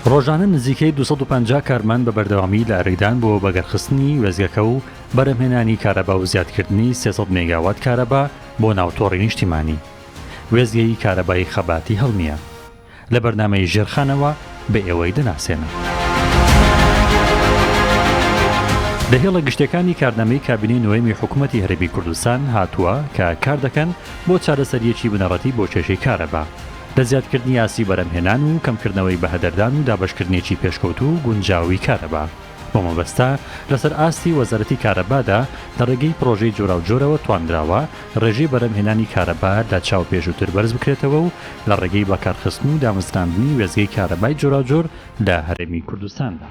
ڕۆژانە نزیکەی 250 کارمەند بە بەردەوامی لە ئەڕێدان بۆ بەگەرخستنی وێزگەکە و بەرهەمهێنانی کارەبا و زیادکردنی 300 مێگاوات کارەبا بۆ ناوتۆڕی نیشتیمانی. وێزگەی کارەبای خەباتی هەڵمیە. لە بەرنامەی ژێرخانەوە بە ئێوەی دەناسێنە. دەهێڵە گشتەکانی کارنامەی کابینەی نوێمی حکوومەتی هەرێمی کوردستان هاتووە کە کار دەکەن بۆ چارەسەریەکی بنەڕەتی بۆ کێشەی کارەبا لە زیادکردنی یاسی بەرهەمهێنان و کەمکردنەوەی بەهەدەردان و دابەشکردنێکی پێشکەوت و گونجاوی کارەبا. بۆ مەبەستا لەسەر ئاستی وەزارەتی کارەبادا لە ڕێگەی پرۆژەی جۆراوجۆرەوە توانراوە ڕێژەی بەرهەمهێنانی کارەبا لە چاو پێشووتر بەرز بکرێتەوە و لە ڕێگەی بەکارخستن و دامەزراندنی وێزگەی کارەبای جۆراوجۆر لە هەرێمی کوردستاندا.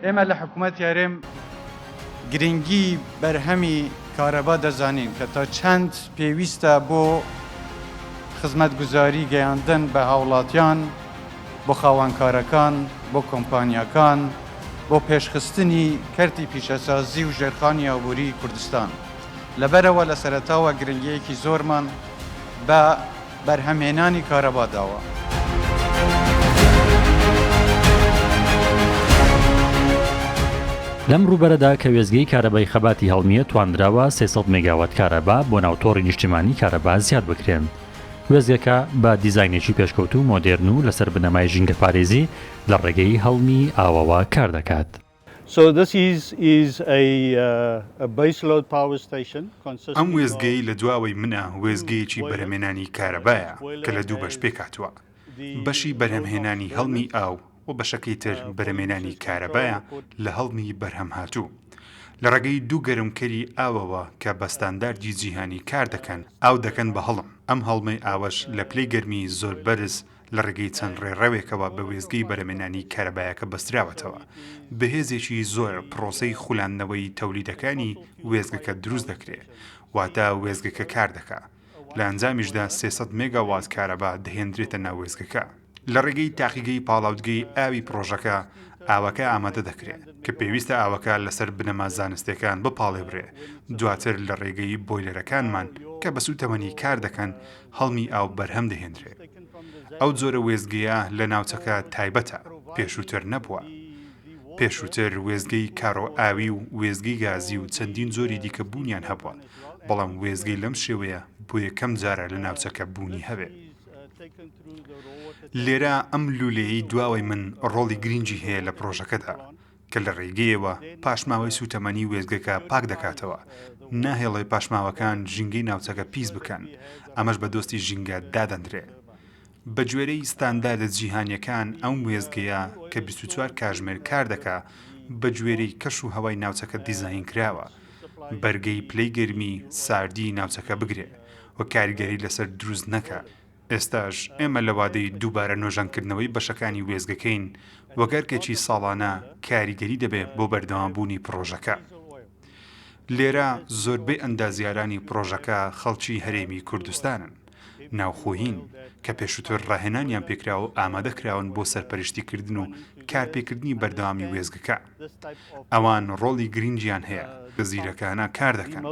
ئێمە لە حکوومەتی هەرێم گرنگی بەرهەمی کارەبا دەزانین کە تا چەند پێویستە بۆ خزمەتگوزاری گەیاندن بە هاوڵاتیان، بۆ خاوەنکارەکان، بۆ کۆمپانیاکان، بۆ پێشخستنی کەرتی پیشەسازی و ژێرخانی ئابووری کوردستان. لەبەرەوە لە سەرەتاوە گرنگیەکی زۆرمان بە بەرهەمهێنانی کارەبا داوە. لەم ڕووبەرەدا کە وێزگەی کارەبای خەباتی هەڵمیە توانراوە 300 مێگاوات کارەبا بۆ ناوتۆڕی نیشتیمانی کارەبا زیاد بکرێن. وێزگەکە بە دیزاینێکی پێشکەوت و مۆدێرن و لەسەر بنەمای ژینگە پارێزی لە ڕێگەی هەڵمی ئاوەوە کار دەکات. ئەم وێزگەی لە دواوەی منە وێزگەیەکی بەرهەمهێنانی کارەبایە کە لە دوو بەش پێکاتوە. بەشی بەرهەمهێنانی هەڵمی ئاو و بەشەکەی تر بەرهەمهێنانی کارەبایە لە هەڵمی بەرهەم هاتوو. لە ڕێگەی دوو گەرمکەری ئاوەوە کە بە ستانداردی جیهانی کار دەکەن ئاو دەکەن بە هەڵم. ئەم هەڵمەی ئاوەش لە پلەی گەرمی زۆر بەرز لە ڕێگەی چەند ڕێڕەوێکەوە بە وێزگەی بەرهەمهێنانی کارەبایەکە بەستراوەتەوە. بەهێزێکی زۆر پرۆسەی خولاندنەوەی تەولیدەکانی وێزگەکە دروست دەکرێت، واتە وێزگەکە کار دەکات. لە ئەنجامیشدا 300 مێگاوات کارەبا دەهێنرێتە ناو وێزگەکە. لە ڕێگەی تاقیگەی پاڵاوتگەی ئاوی پرۆژەکە ئاوەکە ئامادە دەکرێت کە پێویستە ئاوەکە لەسەر بنەما زانستیەکان بپاڵێ بڕێ. دواتر لە ڕێگەی بۆیلەرەکانمان کە بە سوتەمەنی کار دەکەن هەڵمی ئاو بەرهەم دەهێنرێت. ئەو جۆرە وێزگەیە لە ناوچەکە تایبەتە، پێشووتر نەبووە. پێشووتر وێزگەی کارۆ ئاوی و وێزگەی گازی و چەندین زۆری دیکە بوونیان هەبووە، بەڵام وێزگەی لەم شێوەیە بۆ یەکەم جارە لە ناوچەکە بوونی هەبێت. لێرە ئەم لولەیەی دواوەی من ڕۆڵی گرنگی هەیە لە پرۆژەکەدا کە لە ڕێگەیەوە پاشماوەی سوتەمەنی وێزگەکە پاک دەکاتەوە. ناهێڵێ پاشماوەکان ژینگەی ناوچەکە پیس بکەن، ئەمەش بە دۆستی ژینگە دادەندرێت. بە گوێرەی ستانداردە جیهانیەکان ئەم وێزگەیە کە 24 کاتژمێر کار دەکات بە گوێرەی کەش و هەوای ناوچەکە دیزاین کراوە بەرگەی پلەی گەرمی ساردی ناوچەکە بگرێت و کاریگەری لەسەر دروست نەکات. ئێستاش ئێمە لە وادەی دووبارە نۆژانکردنەوەی بەشەکانی وێزگەکەین وەگەرکێکی ساڵانە کاریگەری دەبێت بۆ بەردەوامبوونی پرۆژەکە. لێرە زۆربەی ئەندازیارانی پرۆژەکە خەڵکی هەرێمی کوردستانن، ناوخۆیین کە پێشووتر ڕاهێنانیان پێکراوە و ئامادەکراون بۆ سەرپەرشتیکردن و کارپێکردنی بەردەوامی وێزگەکە. ئەوان ڕۆڵی گرنگیان هەیە کە زیرەکانە کار دەکەن.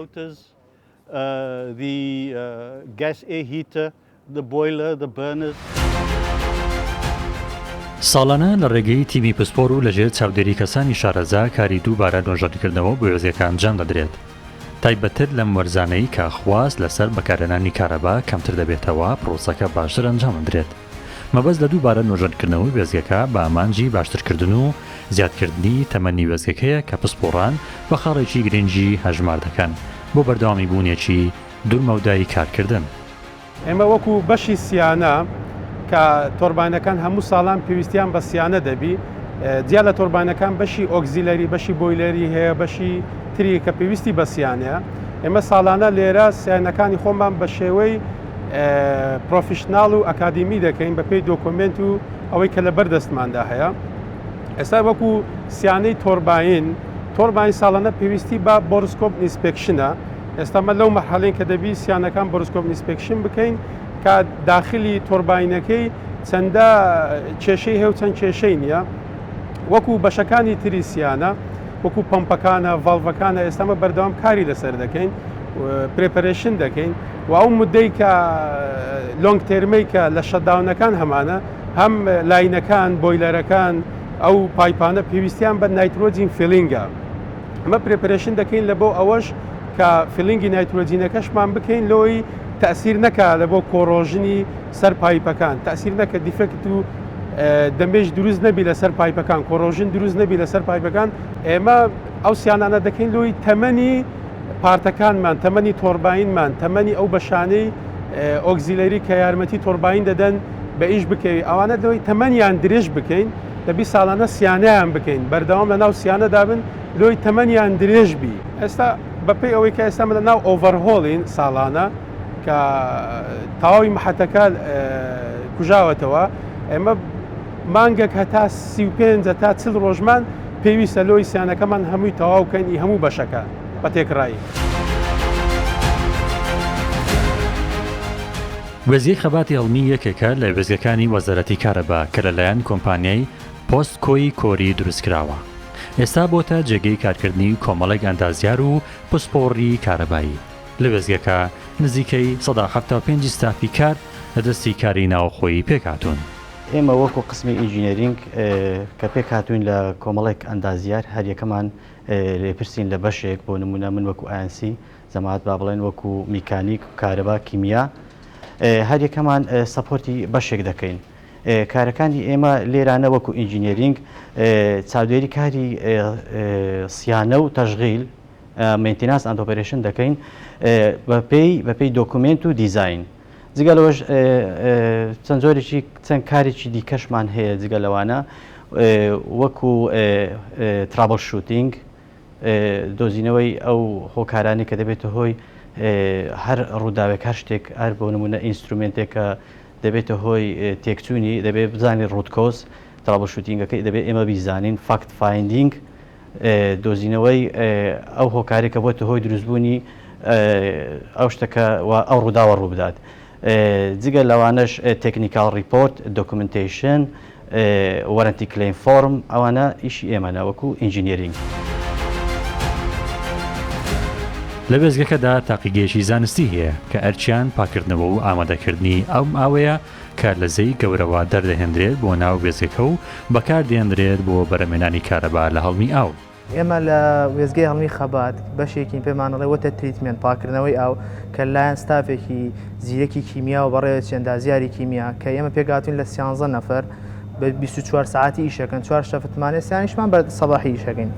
ساڵانە لە ڕێگەی تیمی پسپۆر و لەژێر چاودێری کەسانی شارەزا کاری دووبارە نۆژانکردنەوە بۆ وێزگەکان ئەنجام دەدرێت. تایبەتتر لەم وەرزانەی کە خواست لەسەر بەکارهێنانی کارەبا کەمتر دەبێتەوە پرۆسەکە باشتر ئەنجام بدرێت. مەبەست لە دووبارە نۆژانکردنەوەی وێزگەکە بە ئامانجی باشترکردن و زیادکردنی تەمەنی وێزگەکەیە کە پسپۆڕان بە خاڵێکی گرنگی هەژمار دەکەن بۆ بەردەوامی بوونیەکی دوورمەودایی کارکردن. ئێمە وەکو بەشی سیانە کە تۆربانەکان هەموو ساڵان پێویستیان بە سیانە دەبی، جیا لە تۆربانەکان بەشی ئۆکزیلەری، بەشی بۆیلەری هەیە، بەشی تری کە پێویستی بە سیانەیە. ئێمە ساڵانە لێرە سیانەکانی خۆمان بە شێوەی پرۆفیشناڵ و ئەکادیمی دەکەین بە پێی دۆکۆمنت و ئەوەی کە لە بەردەستماندا هەیە. ئێستا وەکو سیانەی تۆرباین ساڵانە پێویستی بە بۆرسکۆپ ئینسپێکشنە. ئێستامە لەو مەرحەلەیە کە دەبی سیانەکان بۆرسکۆپ ئینسپێکشن بکەین کە داخلی تۆرباینەکەی چەندە کێشەی هەیە و چەند کێشەی نییە. وەکو بەشەکانی تری سیانە وەکو پمپەکانە ڤاڵڤەکانە ئێستامە بەردەوام کاری لەسەر دەکەین پرێپەرێشن دەکەین و ئەو مدەی کە لۆنگ تێرمەی کە لە شەتداونەکان هەمانە هەم لاینەکان بۆیلەرەکان ئەو پایپانە پێویستیان بە نایترۆجین فیلینگە ئەمە پرێپەرێشن دەکەین لە بۆ ئەوەش کە فیلینگی نایترۆجینەکەشمان بکەین لۆی تەسیر نەکە لە بۆ کۆڕۆژنی سەر پایپەکان تەسیر نەکە دیفەکت و دەمێژ دروست نەبی لەسەر پایپەکان کۆڕۆژن دروست نەبی لەسەر پایپەکان ئێمە ئەو سیانانە دەکەین لۆی تەمەنی پارتەکانمان تەمەنی تۆرباینمان تەمەنی ئەو بەشانەی ئۆگزیلەری کە یارمەتی تۆرباین دەدەن بە ئیش بکەوی ئەوانە دەوەی تەمەنیان درێژ بکەین لە 20 ساڵانە سیانەیان بکەین بەردەوام لە ناو سیانەدا بن لۆی تەمەنیان درێژ بی ئێستا بەپێی ئەوەی کە ئێستا لە ناو ئۆڤەرهۆڵین ساڵانە کە تەواوی مەحەتەکە کوژاوەتەوە ئێمە مانگێک هەتا 35 تا 40 ڕۆژمان پێویستە لۆی سیانەکەمان هەمووی تەواوکەنی هەموو بەشەکە بە تێکڕایی. وێزگەی خەباتی هەڵمی یەکێکە لە وێزگەکانی وەزارەتی کارەبا کە لەلایەن کۆمپانیای پۆست کۆی کۆری دروستکراوە. ئێستا بۆتە جێگەی کارکردنی کۆمەڵێک ئەندازیار و پسپۆڕی کارەبایی. لە وێزگەکە نزیکەی 175 ستافی کار لە دەستی کاری ناوخۆیی پێکهاتوون. ئێمە وەکو قسمی ئینژینێرینگ کە پێک هاتوین لە کۆمەڵێک ئەندازیار هەر یەکەمان لێپرسین لە بەشێک بۆ نمونە من وەکو ئاینسی زەمات با بڵێن وەکو میکانیک کارەبا کیمیا هەر یەکەمان سەپۆرتی بەشێک دەکەین. کارەکانی ئێمە لێرانە وەکو ئینژینێرینگ چاودێری کاری سیانە و تەشغیل مینتیناس ئەند ئۆپەرێشن دەکەین بەپێی دۆکومنت و دیزاین. جگە لەوەش چەند جۆرێکی چەند کارێکی دیکەشمان هەیە جگە لەوانە وەکو ترابڵ شوتینگ دۆزینەوەی ئەو هۆکارانی کە دەبێتە هۆی هەر ڕووداوێک هەر شتێک هەر بۆ نمونە ئینسترومنتێکە دەبێتە هۆی تێکچوونی دەبێت بزانین ڕوودکۆز ترابڵ شوتینگەکەی دەبێت ئێمە بیزانین فاکت فایندینگ دۆزینەوەی ئەو هۆکارێکە بۆتە هۆی دروستبوونی ئەو شتەکە ئەو ڕووداوە ڕوو بدات. جگە لەوانش تکنیکال ریپۆرت دۆکومنتیشن وەرنتی کلیم فۆرم ئەوانە ئیشی ئێمەە وەکو ئینژینێرینگ. لە وێزگەکەدا تاقیگەیەکی زانستی هەیە کە ئەرچیان پاکردنەوە و ئامادەکردنی ئەو ئاوەیە کار لە زەی گەورەوە دەردەهێنرێت بۆ ناو وێزگەکە و بەکار دێنرێت بۆ بەرەمێنانی کارەبا لە هەڵمی ئاو. ئێمە لە وێزگەی هەڵمی خەبات بەشێکی پێمانەڵێ وەتە تریتمنت پاکردنەوەی ئاو کە لایەن ستافێکی زیرەکی کیمیا و بەڕێوەچی ئەندازیاری کیمیا کە ئێمە پێگاتوین لە 13 نەفەر بە 24 ساعتی ئیشەکەن 4 شەفتمانێ سیانیشمان بە سەباحی ئیشەکەین.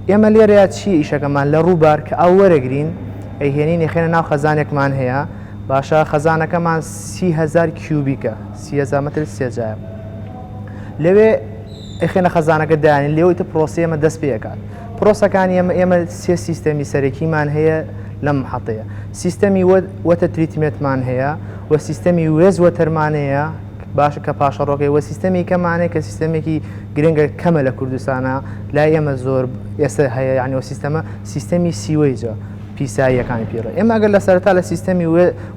ئێمە لێرەیە چی ئیشەکەمان لە ڕووبار کە ئەو وەرەگرین ئەیهێنین خێنە ناو خەزانێکمان هەیە باشە خەزانەکەمان 30,000 کیوبیکە 30,000 متر سێجایە لەوێ ئەخێنە خەزانەکە دایانین لێوەی تە پرۆسیەمە دەست پێکات. پرۆسەکانی ئێمە سێ سیستەمی سەرەکیمان هەیە لەم محەڵەیە. سیستەمی وەتە تریتمنتمان هەیە و سیستەمی وێز وەتەرمانەیە باشە کە پاشەڕۆکەی وە سیستەمی کەمانەیە کە سیستەمێکی گرنگە کەمە لە کوردستانە لای ئێمە زۆر ئێستا هەیە یعنیەوە سیستەمە سیستەمی سیوەیجە پیساییەکانی پێڕە. ئێمە ئەگەر لە سەرتا لە سیستەمی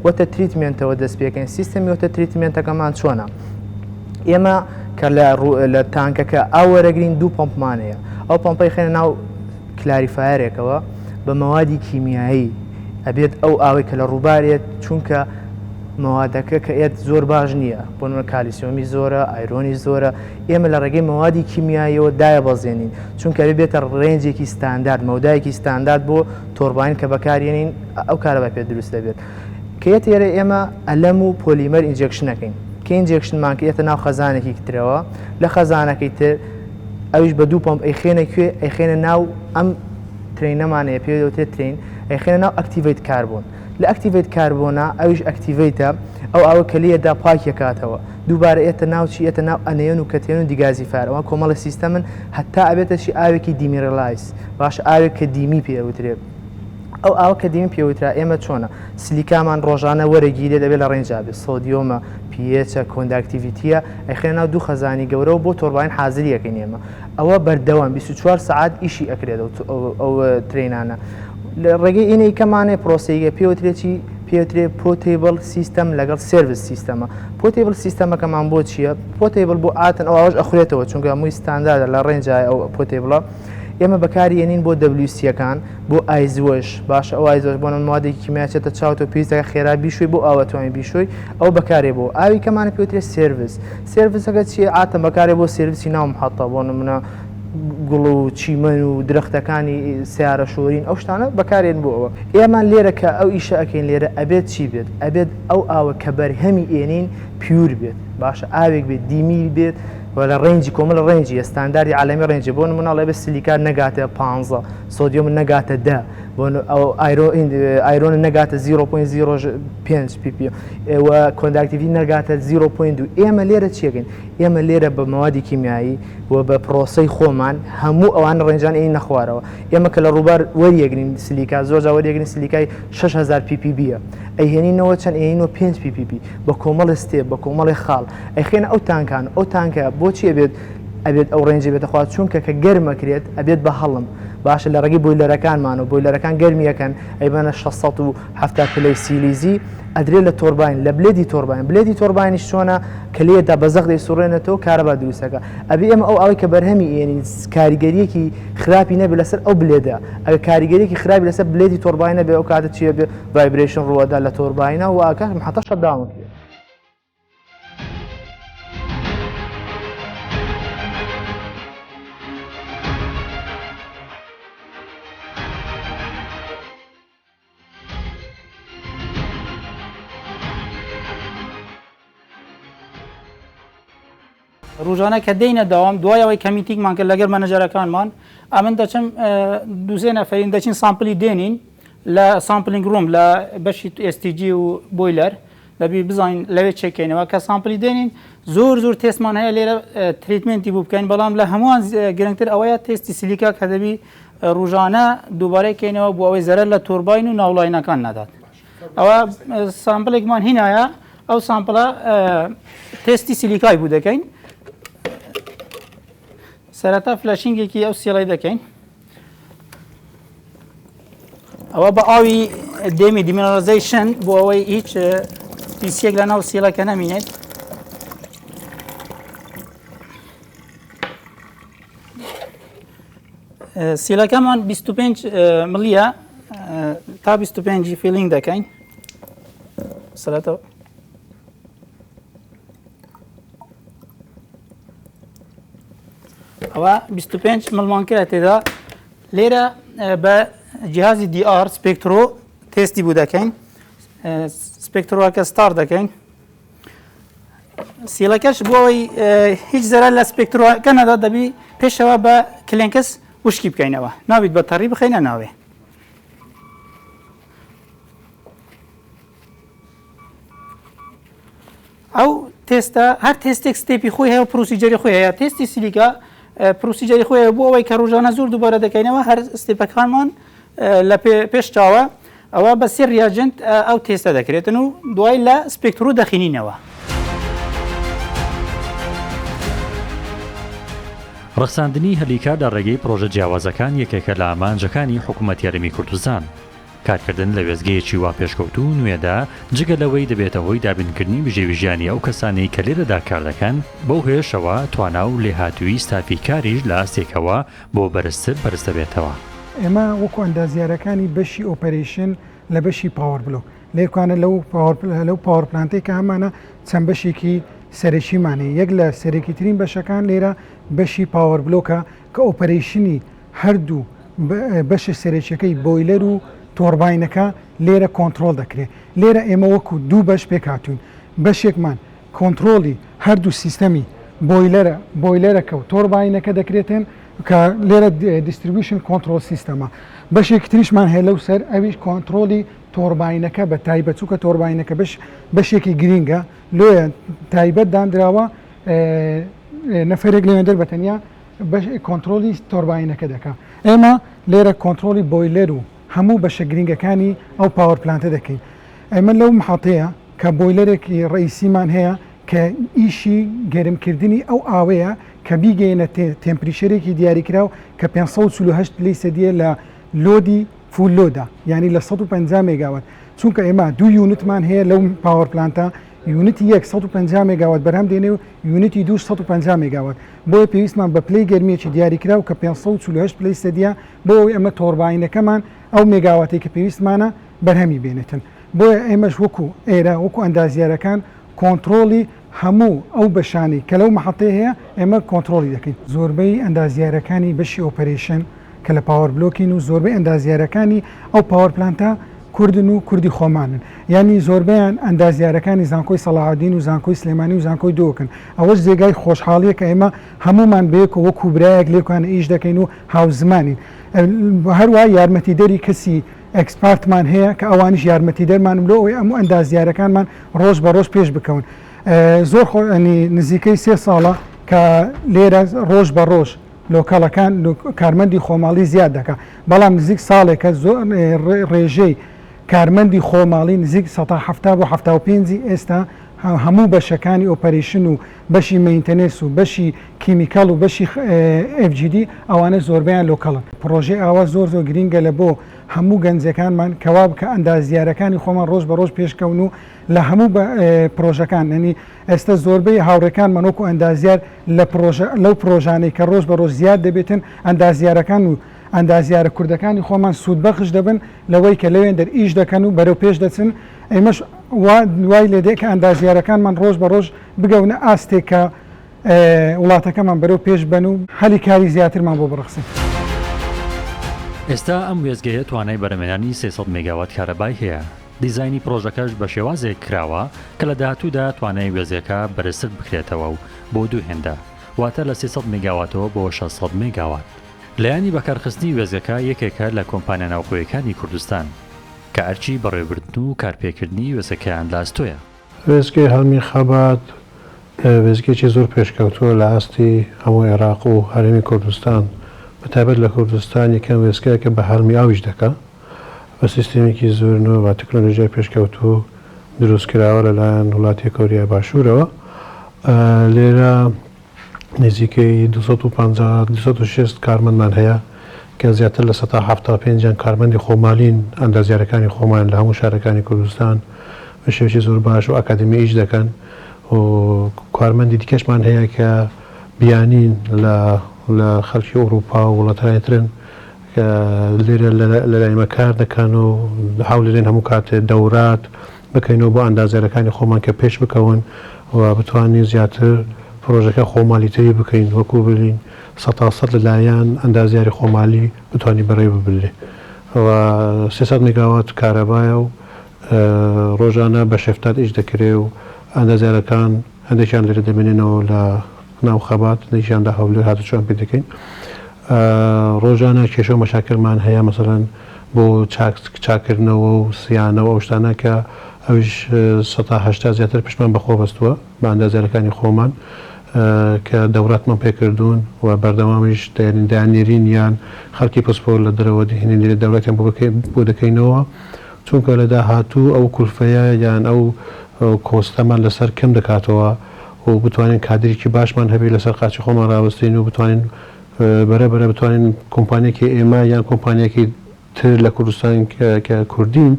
وەتە تریتمنتەوە دەست پێکەین سیستەمی وەتە تریتمنتەکەمان چۆنە؟ ئێمە کە لە تانکەکە ئاو وەرەگرین دوو پۆمپمانەیە ئەو پۆمپەی خێنە ناو کلاریفایەرێکەوە بە مەوادی کیمیایی ئەبێت ئەو ئاوەی کە لە ڕووبارێت چونکە مەوادەکە کە ئێت زۆر باش نییە بۆ نمونە کالیسیۆمی زۆرە ئایرۆنی زۆرە ئێمە لە ڕێگەی مەوادی کیمیاییەوە دایە بەزێنین چونکە بێتە ڕێنجێکی ستاندارد مەودایەکی ستاندارد بۆ تۆرباین کە بەکارێنین ئەو کارەبا پێ دروست دەبێت کەیەت ئێرە ئێمە ئەلەم و پۆلیمەر ئینجێکشنەکەین کە ئینجێکشنمان کە ئێتە ناو خەزانێکی کترەوە لە خەزانەکەی تر ئەویش بە دوو پۆمپ ئەیخێنە کوێ ئەیخێنە ناو ئەم ترینەمانەیە پێوتێت ترین ئەیخێنە ناو ئەکتیڤیت کاربۆن لە ئەکتیڤیت کاربۆنا ئەویش ئەکتیڤیتە ئەو ئەوە کە لێدا پاکیەکاتەوە دووبارە ئێتە ناو چی ئێتە ناو ئەنەیەن و کەتێن و دیگازی فارەوە کۆمەڵە سیستەمن هەتا ئەبێتەشی ئاوێکی دیمیرەلایس باش ئاوێک کە دیمی پێوترێت ئەو ئاو کە دیمی پێوترا ئێمە چۆنە سلیکامان ڕۆژانە وەرەگیرێت دەبێت لە ڕێنجابێت سۆدیۆمە پیچە کۆنداکتیڤیتیە ئەیخێنە ناو دوو خەزانی گەورە بۆ تۆرباین حازریەکەین ئێمە ئەوە بەردەوام 24 ساعت ئیشی ئەکرێت ئەو ترینانە لە ڕێگەی ئینەی کەمانێ پرۆسەیە پێوترێکی پێوترێت پۆتیبل سیستەم لەگەڵ سێڤیس سیستەمە پۆتیبل سیستەمەکەمان بۆ چییە؟ پۆتیبل بۆ ئاتن ئەو ئەوش ئەخورێتەوە چونکە هەمووی ستانداردە لە ڕێنجای ئەو پۆتیبڵە ئێمە بەکاری ێنین بۆ WC-ەکان بۆ ئایزوەش باشە ئەو ئایزۆش بۆ مادێکی کیمیاچێتە چاوتە پێویستەکە خێرا بیشوی بۆ ئاوەتوانی بیشوی ئەو بەکارێ بۆ ئاوی کەمانە پێوترێت سێرڤیسەکە چیە ئاتە بەکارێ بۆ سێرڤیسی ناو محەتە بۆ نمونە گوڵ و چیمەن و درەختەکانی سیارە شۆرین ئەو شتانە بەکارێن بۆ ئەوە ئێمان لێرە کە ئەو ئیشە ئەەکەین لێرە ئەبێت چی بێت ئەبێت ئەو ئاوە کە بەرهەمی ئێنین پیور بێت باشە ئاوێک بێت دیمی بێت لە ڕێنجی کۆمەڵ ڕێنجی ئەستانداری عالەمی ڕێنجی بۆ مناڵێ بە سیلیکار نەگاتە 15 سۆدیۆم نەگاتە 10 بۆ ئایرۆن نەگاتە 0.05 ppm ئێوە کۆنداکتیڤی نەگاتە 0.2 ئێمە لێرە چیەکەین ئێمە لێرە بە مەوادی کیمیایی و بە پرۆسەی خۆمان هەموو ئەوان ڕێنجان ئەی نەخوارەوە ئێمە کە لە ڕووبار وەریەگرین سیلیکا زۆر وەریەگرین سیلیکای 6000 ppb ئەیهێنینەوە چەند ئێنینەوە 5 ppb بە کۆمەڵی ستێپ بە کۆمەڵی خاڵ ئەیخێنە ئەو تانکان ئەو تانکە بۆچی ئەبێت ئەو ڕێنجی بێتەخوات چونکە کە گەرمەکرێت ئەبێت بە هەڵم باشە لە ڕێگەی بۆیلەرەکانمان و بۆیلەرەکان گەرمیەکەن ئەیبانە 670 پلەی سیلیزی ئەدرێت لە تۆربین لە بلێدی تۆربین بلێدی تۆربینیش چۆنە کە لێدا بەزەق دەیسوڕێنێتەوە کارەبا دروستەکە ئەبێ ئێمە ئەو ئەوەی کە بەرهەمی ئێنی کاریگەریەکی خراپی نەبێت لەسەر ئەو بلێدا ئەگە کاریگەریەکی خراپی لەسەر بلێدی تۆربینە بێ ئەو کاتە چیە بێ ڤایبرێشن ڕوەدا لە تۆربینە و ئاکە محەتە شەتداون کرێت. ڕۆژانە کە دێنە داوام دوایەوەی کەمیتیکمان کرد لەگەر مەنەجەرەکانمان ئەمن دەچم دوزێ نەفەرین دەچین سامپلی دێنین لە سامپلینگ ڕوم لە بەشی STG و بۆیلەر دەبی بزانین لەوێ چێکەینەوە کە سامپلی دێنین زۆر تێستمان هەیە لێرە تریتمنتی بوو بکەین بەڵام لە هەمووان گرنگتر ئەوەیە تێستی سیلیکا کە دەبی ڕۆژانە دووبارەیەکەینەوە بۆ ئەوەی زەرەر لە تۆربین و ناولاینەکان نەدات ئەوە سامپلێکمان هینایە ئەو سامپڵە تێستی سیلیکای بوو دەکەین سەرەتا فلەشینگێکی ئەو سیڵی دەکەین ئەوە بە ئاوی دێمی دیمینەرەزیشن بۆ ئەوەی هیچ پیسێک لە ناو سیڵەکە نەمینێت سیلەکەمان 25 ملیە تا 25 فیلینگ دەکەین سەرەتەوە ئەوە 25 ملمانکرە تێدا لێرە بە جیهازی DR سپێکترۆ تێستی بوو دەکەین سپێکترۆکە ستار دەکەین سیلەکەش بۆ ئەوەی هیچ زەرەر لە سپێکترۆکە نەدا دەبی پێشەوە بە کلێنکەس وشکی بکەینەوە ناویت بە تەڕی بخەینە ناوێ ئەو تێستە هەر تێستێک ستێپی خۆی هەیە و پرۆسیجەری خۆی هەیە تێستی سیلیکا پرۆسیجەری خۆی بۆ ئەوەی کە ڕۆژانە زۆر دووبارە دەکەینەوە هەر ستێپەکانمان لە پێش چاوە ئەوە بە سێ ریاجنت ئەو تێستە دەکرێتن و دوای لە سپێکترۆ دەخینینەوە ڕەخساندنی هەلیکار لە ڕێگەی پرۆژە جیاوازەکان یەکێکە لە ئامانجەکانی حکوومەتی هەرێمی کوردستان کارکردن لە وێزگەیەکی وا پێشکەوتو نوێدا جگە لەوەی دەبێتە هۆی دابینکردنی بژێویژیانی ئەو کەسانەی کە لێرەدا کار دەکەن بەو هێشەوە توانا و لێهاتووی ستافی کاریش لە ئاستێکەوە بۆ بەرزتر بەرز دەبێتەوە ئێمە وەکو ئەندازیارەکانی بەشی ئۆپەرێشن لە بەشی پاوەڕ بلۆ لێکوانە لەو پاوەڕ پلانتەی کە هەمانە چەند بەشێکی سەرەکیمانێ یەک لە سەرەکیترین بەشەکان لێرە بەشی پاوەڕ بلۆکە کە ئۆپەرێشنی هەردوو بەشە سەرەکیەکەی بۆیلەر و تۆربینەکە لێرە کۆنتترۆل دەکرێت لێرە ئێمە وەکو دوو بەش پێکاتوین بەشێکمان کۆنتترۆلی هەردوو سیستەمی بۆیلەرەکە و تۆربینەکە دەکرێتن کە لێرە دیستریبیوشن کۆنتترۆل سیستەمە بەشێک تریشمان هەیە لەو سەر ئەویش کۆنتترۆلی تۆربینەکە بە تایبەت چووکە تۆربینەکە بەشێکی گرینگە لۆیە تایبەت دانراوە نەفرێک لێوێن دەربەتەنیا کۆنتترۆلی تۆربینەکە دەکە ئێمە لێرە کۆنتترۆلی بۆیلەر و هەموو بەشە گرنگەکانی ئەو پاوەڕ پلانتە دەکەین ئەمە لەو محەڵەیە کە بۆیلەرێکی ڕئیسیمان هەیە کە ئیشی گەرمکردنی ئەو ئاوەیە کە بیگەینە تێمپریشەرێکی دیاریکراو کە 548 پلەی سەدیە لە لۆدی فول لۆدا یعنی لە 150 مێگاوات چونکە ئێمە دوو یونتمان هەیە لەو پاوەڕ پلانتە یونیتی 150 مگاوات بەرهەم دێنێ و یونیتی 250 مگاوات بۆیە پێویستمان بە پلەی گەرمیەکی دیاریکرا و کە 548 پلەی سەدیا بۆ ئەوەی ئەمە تۆرباینەکەمان ئەو مێگاواتێک کە پێویستمانە بەرهەمی بێنێتن بۆیە ئێمەش وەکو ئێرە وەکو ئەندازیارەکان کۆنتترۆلی هەموو ئەو بەشانی کە لەو مەحەتەیە هەیە ئێمە کۆنتترۆلی دەکەین زۆربەی ئەندازیارەکانی بەشی ئۆپەرێشن کە لە پاوەڕ بلۆکین و زۆربەی ئەندازیارەکانی ئەو پاوەڕ پلانتە کوردن و کوردی خۆمانن ینی زۆربیان ئەندازیارەکانی زانکۆی سەلاحودین و زانکۆی سلێمانی و زانکۆی دۆکن ئەوەش جێگای خۆشحاڵیە کە ئێمە هەمومان بەیەک و وەکو برایەک لێکوانە ئیش دەکەین و هاوزمانین هەروە یارمەتیدەری کەسی ئەکسپارتمان هەیە کە ئەوانیش یارمەتی دەرمان لۆ ئەوەی ئەموو ئەندازیارەکانمان ڕۆژ بە ڕۆژ پێش بکەون زۆر نزیکەی 3 ساڵە کە لێرە ڕۆژ بە ڕۆژ لۆکەڵەکان کارمەندی خۆماڵی زیاد دەکات بەڵام نزیک ساڵێکە زۆر ڕێژەی کارمەندی خۆماڵی نزیک 1970 بۆ 75 ئێستا هەموو بەشەکانی ئۆپەرێشن و بەشی مەینتەنس و بەشی کیمیکال و بەشی FGD ئەوانە زۆربیان لۆکەڵن پرۆژێ ئاوا زۆر گرینگە لە بۆ هەموو گەنجەکانمان کەوا بکە ئەندازیارەکانی خۆمان ڕۆژ بە ڕۆژ پێشکەون و لە هەموو پرۆژەکان ننی ئێستا زۆربەی هاوڕێکانمان وەکو ئەندازیار لەو پرۆژانەی کە ڕۆژ بە ڕۆژ زیاد دەبێتن ئەندازیارەکان و ئەندازیارە کوردەکانی خۆمان سوودبەخش دەبن لەوەی کە لەوێن دەرئیش دەکەن و بەرەو پێش دەچن ئەمەش دوای لێدێک کە ئەندازیارەکانمان ڕۆژ بە ڕۆژ بگەونە ئاستێک کە وڵاتەکەمان بەرەو پێش بن و هەلی کاری زیاترمان بۆ بڕخسن. ئێستا ئەم وێزگەیە توانای بەرەمێنانی 300 مگاوات کارەبای هەیە. دیزایانی پرۆژەکەش بە شێوازێک کراوە کە لە داهاتوودا توانای وێزەکە بەرزتر بکرێتەوە و بۆ دوو هێندە واتە لە 300 مگاواتەوە بۆ 600 مگاوات. لایانی بەکارخستنی وێزگەکە یەکێکە لە کۆمپانیا ناوخۆیەکانی کوردستان کە ئەرچی بەڕێوەبردن و کارپێکردنی وێزەکەیان لاستۆیە. وێزگەی هەڵمی خەبات وێزگێکی زۆر پێشکەوتووە لە ئاستی هەموو عێراق و هەرێمی کوردستان بەتایبەت لە کوردستان یەکەم وێزگەیە کە بە هەڵمی ئاویش دەکا بە سیستێمێکی زۆرنەوە و تەکنۆلۆژیای پێشکەوتوو دروستکراوە لەلایەن وڵاتی کۆریای باشوورەوە لێرە نزیکەی 250 کارمەندمان هەیە کە زیاتر لە 175 کارمەندی خۆمالین ئەندازیارەکانی خۆمان لە هەموو شارەکانی کوردستان بە شێوەیەکی زۆر باش و ئاکادمی ئیش دەکەن و کارمەندی دیکەشمان هەیە کە بیانین لە خەڵکی ئەوروپا و وڵاتانی ترن کە لێرە لەلایمە کار دەکەن و هەوڵێن هەموو کاتێ دەورات بکەینەوە بۆ ئەندازیارەکانی خۆمان کە پێش بکەون و بتوانین زیاتر پرۆژەکە خۆمالیتری بکەین وەکو ببین 100% لەلایەن ئەندازیاری خۆمالی بتوانین بەڕێ ببلێ و 300 مگاوات کارەبایە و ڕۆژانە بە شەفتات ئیش دەکرێ و ئەندازیارەکان هەندێکیان لێرە دەمێنێنەوە لە ناو خەبات هەندێکیاندا هەولێر هاتوچیان پێ دەکەین ڕۆژانە کێشە و مەشاکلمان هەیە مەسەڵەن بۆ چاکردنەوە و سیانەوە ئەو شتانە کە ئەوش 180 زیاتر پشتمان بەخۆ بەستووە بە ئەندازیارەکانی خۆمان کە دەوراتمان پێکردوون و بەردەوامیش دانێرین یان خەڵکی پسپۆر لە دەرەوە دهێنین لێرە دەوڵاتیان بۆ دەکەینەوە چونکە لە داهاتوو ئەو کولفەیە یان ئەو کۆستەمان لەسەر کەم دەکاتەوە و بتوانین کادرێکی باشمان هەبێت لەسەر قاچی خۆمان ڕاوەستین و بتوانین بەرەبەرە بتوانین کۆمپانیەکی ئێمە یان کۆمپانیەکی تر لە کوردستان کە کوردین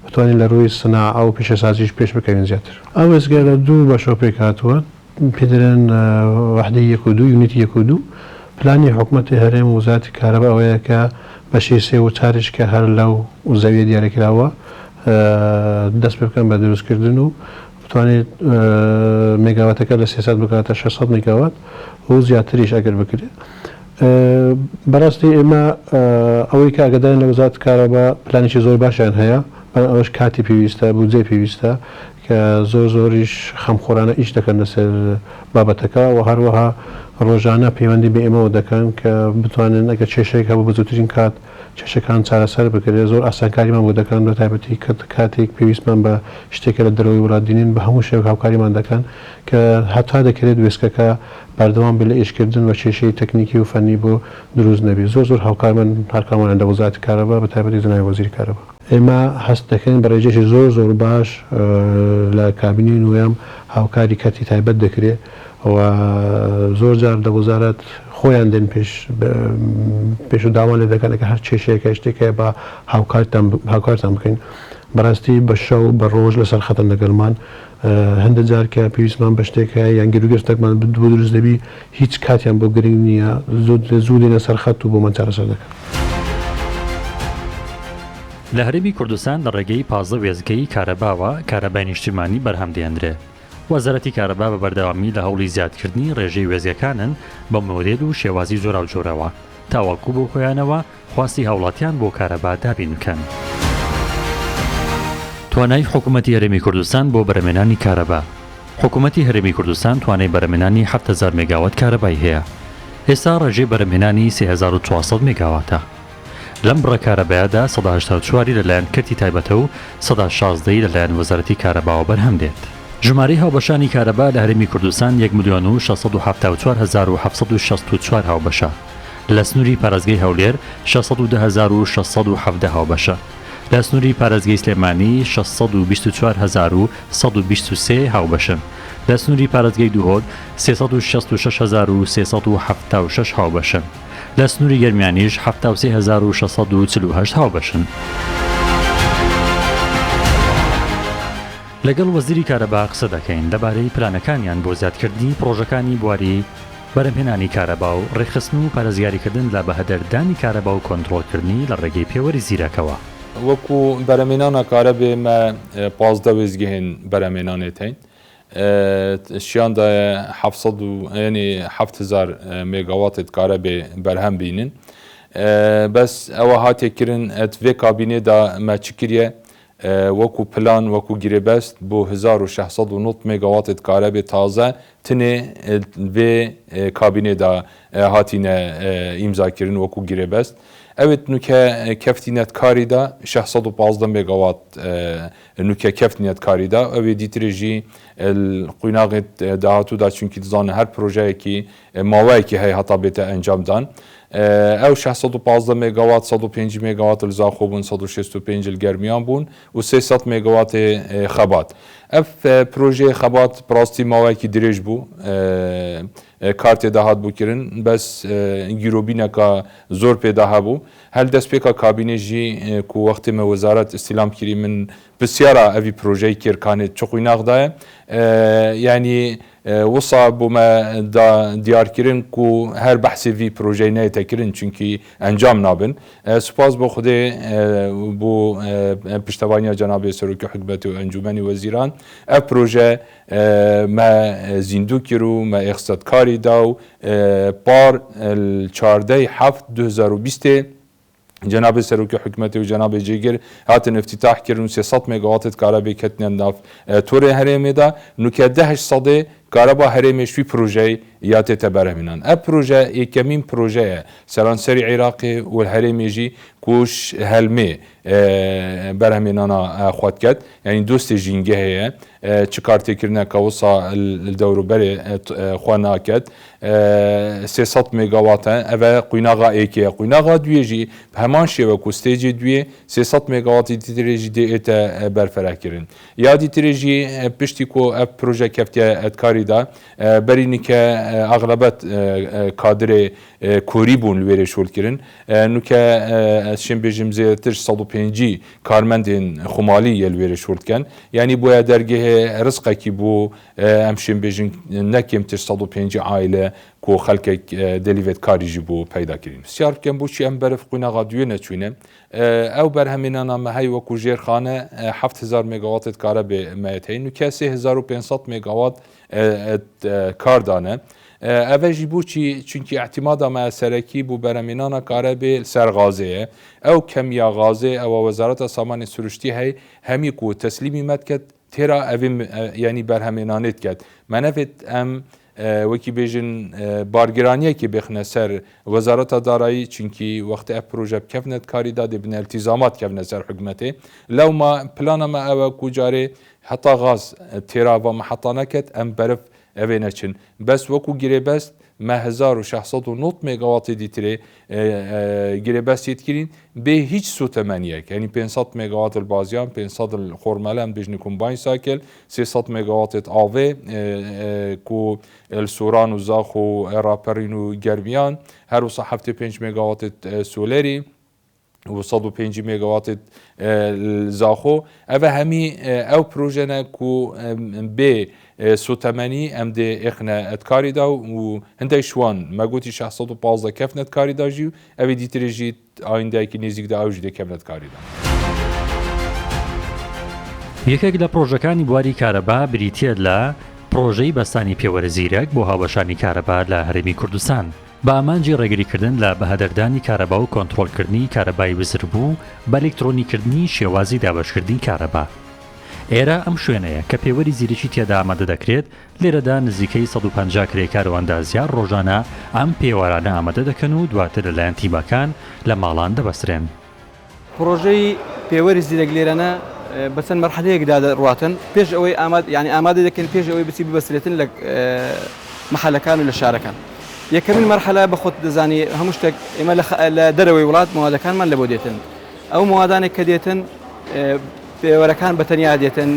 بتوانین لە ڕووی سناعە و پیشەسازیش پێش بکەوین زیاتر. ئەو وێزگە لە دوو بەشەوە پێک هاتووە پێدرێن وحدەی 1 و 2 یونیتی 1 و 2 پلانی حکوومەتی هەرێم و وزارەتی کارەبا ئەوەیە کە بەشی 3 و 4 کە هەر لەو زەویە دیارەکراوە دەست پێ بکەن بە دروستکردن و بتوانێت مێگاواتەکە لە 300 بکاتە 600 مێگاوات و زیاتریش ئەگەر بکرێت. بەڕاستی ئێمە ئەوەی کە ئاگادارین لە وزارەتی کارەبا پلانێکی زۆر باشیان هەیە ئەوەش کاتی پێویستە بودجێ پێویستە کە زۆریش خەمخۆرانە ئیش دەکەن لەسەر بابەتەکە و هەروەها ڕۆژانە پەیوەندی بە ئێمەوە دەکەن کە بتوانن ئەگەر کێشەیەک هەبوو بە زووترین کات کێشەکان چارەسەر بکرێت زۆر ئاسانکاریمان بۆ دەکەن بە تایبەتی کاتێک پێویستمان بە شتێکە لە دەرەوەی وڵاتدینین بە هەموو شێوک هاوکاریمان دەکەن کە هەتا دەکرێت وێستگەکە بەردەوام بێت لە ئێشکردن و کێشەی تەکنیکی و فەنی بۆ دروست نەبێت زۆر هاوکارمان هەرکارمانیان لە وزارەتی کارەبا بە تایبەتی زانای وەزیری کارەبا ئێمە هەست دەکەین بە ڕێژێکی زۆر باش لە کابینی نوێم هاوکاری کەتی تایبەت دەکرێت و زۆر جار لە وەزارەت خۆیان دێن پێش و داوان لێ دەکەن کە هەر کێشەیەکە شتێکە بە هاوکارتان بکەین بەڕاستی بە شەو بە ڕۆژ لەسەر خەتەر لەگەڵمان هەندە جار کە پێویستمان بە شتێک هەیە یان گرتێکمان بۆ دروست دەبی هیچ کاتیان بۆ گرنگ نییە زوو دێنە سەر خەت و بۆمان چارەسەر دەکەن. لە هەرێمی کوردستان لە ڕێگەی 15 وێزگەی کارەباوە کارەبای نیشتیمانی بەرهەم دێنرێ. وەزارەتی کارەبا بە بەردەوامی لە هەوڵی زیادکردنی ڕێژەی وێزگەکانن بە مۆدێل و شێوازی جۆراوجۆرەوە تاوەکو بۆ خۆیانەوە خواستی هاوڵاتیان بۆ کارەبا دابین بکەن. توانای حکوومەتی هەرێمی کوردستان بۆ بەرهەمێنانی کارەبا. حکوومەتی هەرێمی کوردستان توانای بەرهەمێنانی 7000 مێگاوات کارەبای هەیە. ئێستا ڕێژەی بەرهەمێنانی 3400 مێگاواتە. لەم بڕە کارەبایەدا 184 لەلایەن کەرتی تایبەتە و 116 لەلایەن وەزارەتی کارەباوە بەرهەم دێت. ژمارەی هاوبەشانی کارەبا لە هەرێمی کوردستان 1,674,764 هاوبەشە. لە سنووری پارێزگای هەولێر 610,617 هاوبەشە. لە سنووری پارێزگای سلێمانی 624,123 هاوبەشن. لە سنووری پارێزگای دوهۆد 366,376 هاوبەشن. لە سنووری گەرمیانیش 73,648 هاوبەشن. لەگەڵ وەزیری کارەبا قسە دەکەین لەبارەی پلانەکانیان بۆ زیادکردنی پرۆژەکانی بواری بەرهەمهێنانی کارەبا و ڕێکخستن و پارێزگاریکردن لە بەهەدەردانی کارەبا و کۆنتڕۆلکردنی لە ڕێگەی پێوەری زیرەکەوە. وەکو بەرهەمهێنانە کارەبێ مە 15 وێزگەهێن بەرهەمهێنانێت هەین. شیاندا 7,000 مێگاواتت کارەبێ بەرهەم بینن. بەس ئەوە هاتێکردن vê کابینێدا مە چ کریە وەکو پلان وەکو گیرێبەست بۆ 1609 مێگاواتت کارەبێ تازە تنێ vê کابینێدا هاتینە ئیمزاکردن وەکو گیرێبەست. ئەوێت نوکە کەفتینەت کاریدا 615 مێگاوات نوکە کەفتینەت کاریدا ئەوێ دیترێژی قویناغێت داهاتوودا چونکی دزانە هەر پرۆژەیەکی ماوەیەکی هەیە هەتا بێتە ئەنجامدان. ئەو 615 مێگاوات 105 مێگاوات لزاخۆ بوون 165 گەرمیان بوون و 300 مێگاواتێ خەبات. ئەف پرۆژەیە خەبات پڕاستی ماوەیەکی درێژ بوو کارتێ داهات بووکردن بەس گیرۆبینەکە زۆر پێدا هەبوو هەل دەستپێکە کابینێژی کو وەختێمە وەزارەت ئستیلام کردی من پرسیارە ئەوی پرۆژەی کێرکانێت چ قویناغدایە یعنی وسا بوومە دیارکردن و هەر بەحسی وی پرۆژەی نایەتەکردن چونکی ئەنجام نابن. سوپاس بۆ خودێ بۆ پشتەوانیە جەنابێ سەرۆکی حکومەت و ئەنجومەنی وەزیران ئەف پرۆژە مە زیندوو کرد و مە ئێخسەتکاری دا و پار 14/7/2020 جناب سەرۆکی حکومەتی و جناب جێگر هاتن افتتاح کردن 300 مێگاواتت کارەبێ کەتنە ناو تۆرێ هەرێمێدا نوکە 10 کارەبا هەرێمێشوی پرۆژەی یاتێتە بەرهەمێنان. ئەم پرۆژە یەکەمین پرۆژەیە سەرانسەری عێراقی و هەرێمێژی کوش هەلمێ بەرهەمێنانە خواتکەت یعنی دۆستی ژینگە هەیە چ کارتێکردنەکە وسا دەوروبەرێ خوا ناکەت 300 مێگاواتە ئەوە قویناغا ئێکەیە قویناغا دوێژی هەمان شێوە کو ستێجی دوێ 300 مێگاواتی دیترێژی دێتە بەرفەرەکردن یا دیترێژی پشتی کۆ ئەف پرۆژە کەفتە ئەتکاریدا بەرینیکە ئاغلبەت کادرێ کوری بوون لێرە شۆلکردن نوکە شێم بێژم زێتر 105 کارمەندێن خۆمالی یە لێرە شۆردکەن ینی بۆیە دەرگەهێ ڕزقێکی بۆ ئەم شێم بێژن نەکەمتر 105 عایلە کۆ خەلکێک دەلیڤێت کاریژی بۆ پەیداکردین سیار بکەم بۆچی ئەم بەرف قویناغا دوێ نەچوینە ئەو بەرهەمێنانە مەهەی وەکو ژێرخانە 7000 مێگاواتت کارە بێ مەیەتەین و کە 3500 مێگاوات کاردانە ئەڤژی بووچی چونکی احتیمادامە سەرەکی بوو بەرهەمێنانە کارە بێ سەرغازەیە ئەو کەمیا غازێ ئەوە وەزارەتە سامانی سروشتی هەی هەمی و تەسلیمی مەدکرد تێرا ئەوێ ینی بەرهەمێنانێت کرد مەنەفێت ئەم وەکی بێژن بارگرانیەکی بخنە سەر وەزارەتە دارایی چونکی وەختی ئەف پرۆژە بکەفنێت کاریدا دەبنە التیزامات کەفنە سەر حکومەتێ لەوما پلانەمە ئەوە کوجارێ هەتا غاز تێرا بە مەحەتانەکەت ئەم بەرف ئەوێ نەچن بەس وەکو گرێبەست مە 1609 مێگاواتی دیترێ گرێبەستیتکردین بێ هیچ سوتەمەنیەک ینی 500 مێگاوات بازیان 500 خۆرمەلەم بژنی کومباین ساکل 300 مێگاواتت ئاوێ کو سۆران و زاخ و ئێراپەرین و گەرمیان هەروسا 75 مێگاواتت سولێری و 105 مێگاواتت زاخۆ ئەvە هەمی ئەو پروژەنە و بێ سوتەمەنی ئەم دێ ئێخنە ئەتکاریدا و هەندێک شوان مەگوتی 615 کەف نەتکاریداژی و ئەوێ دیترێژی ئایندایکی نێزیکدا ئەوژ دەکەم نەتکاریدا. یەکێک لە پرۆژەکانی بواری کارەبا بریتە لە پرۆژەی بەستانی پێوەرە زیرەک بۆ هاوبەشانی کارەبا لە هەرێمی کوردستان بە ئامانجی ڕێگریکردن لە بەهەدەردانی کارەبا و کۆنتڕۆلکردنی کارەبای بزربوو بە ئەلکترۆنیکردنی شێوازی دابەشکردنی کارەبا. ئێرە ئەم شوێنەیە کە پێوەری زیرەکی تێدا ئامادە دەکرێت لێرەدا نزیکەی 150 کرێکار و ئەندازیار ڕۆژانە ئەم پێوەرانە ئامادە دەکەن و دواتر لەلایەن تیمەکان لە ماڵان دەبەسرێن. پرۆژەی پێوەری زیرەک لێرەنە بەچەند مەرحەلەیەکدا دەڕواتن پێش ئەوەی ئامادە دەکەن پێش ئەوەی بچی ببەسرێتن لە محەلەکان و لە شارەکان. یەکەمین مەرحەلە بە خۆت دەزانی هەموو شتێک ئێمە لە دەرەوەی وڵات موادەکانمان لە بۆ دێتن. ئەو موادانێک کە دێتن پێوەرەکان بەتەنیا دێتن،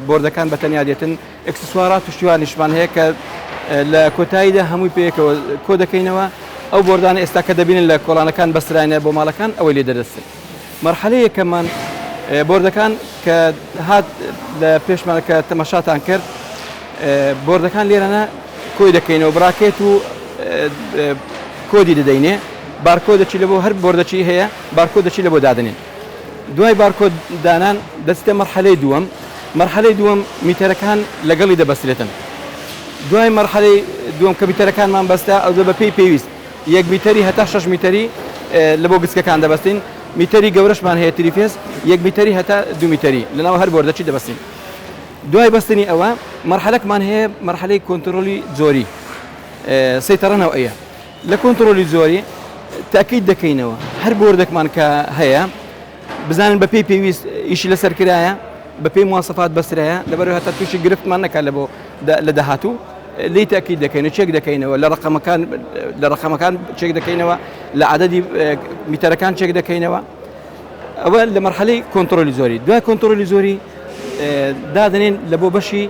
بۆردەکان بەتەنیا دێتن، ئەکسسوارات و شتیوانیشمان هەیە کە لە کۆتاییدا هەمووی پێیەکەوە کۆ دەکەینەوە. ئەو بۆردانە ئێستا کە دەبینن لە کۆڵانەکان بەسرانە بۆ ماڵەکان ئەوەی لێ دەدەستن. مەرحەلەی یەکەمان بۆردەکان کە هات لە پێشمان کە تەماشاتان کرد بۆردەکان لێرەنە کۆی دەکەینەوە براکێت و کۆدی دەدەینێ بارکۆ دەچی لە بۆ هەر بۆردەچی هەیە بارکۆ دەچی لە بۆ دادنێن. دوای بارکۆ دانان دەستێ مەرحەلەی دووەم. مەرحەلەی دووەم میتەرەکان لەگەڵی دەبەسرێتن. دوای مەرحەلەی دووەم کە میتەرەکانمان بەستا ئەو بە پێی پێویست 1 میتەری هەتا 6 میتەری لە بۆ گسکەکان دەبەستین. میتەری گەورەشمان هەیە تریفێز 1 میتەری هەتا 2 میتەری لەناو هەر بۆردەچی دەبەستین. دوای بەستنی ئەوە مەرحەلەکمان هەیە مەرحەلەی کۆنتڕۆلی زۆری سەیتەڕەنەوە ئەیە. لە کۆنتڕۆلی زۆری تاکید دەکەینەوە هەر بۆردێکمان کە هەیە بزانن بە پێی پێویست ئیشی لەسەر کرایە بە پێی مواسەفات بەسرایە لەبەرەوە هەتا تووشی گرفتمان نەکات لە داهاتوو لی تاکید دەکەین و چێک دەکەینەوە لە ڕقەمەکان چێک دەکەینەوە لە عەدەدی میتەرەکان چێک دەکەینەوە. ئەوە لە مەرحەلەی کۆنتڕۆلی زۆری. دوای کۆنتڕۆلی زۆری دادنێن لە بۆ بەشی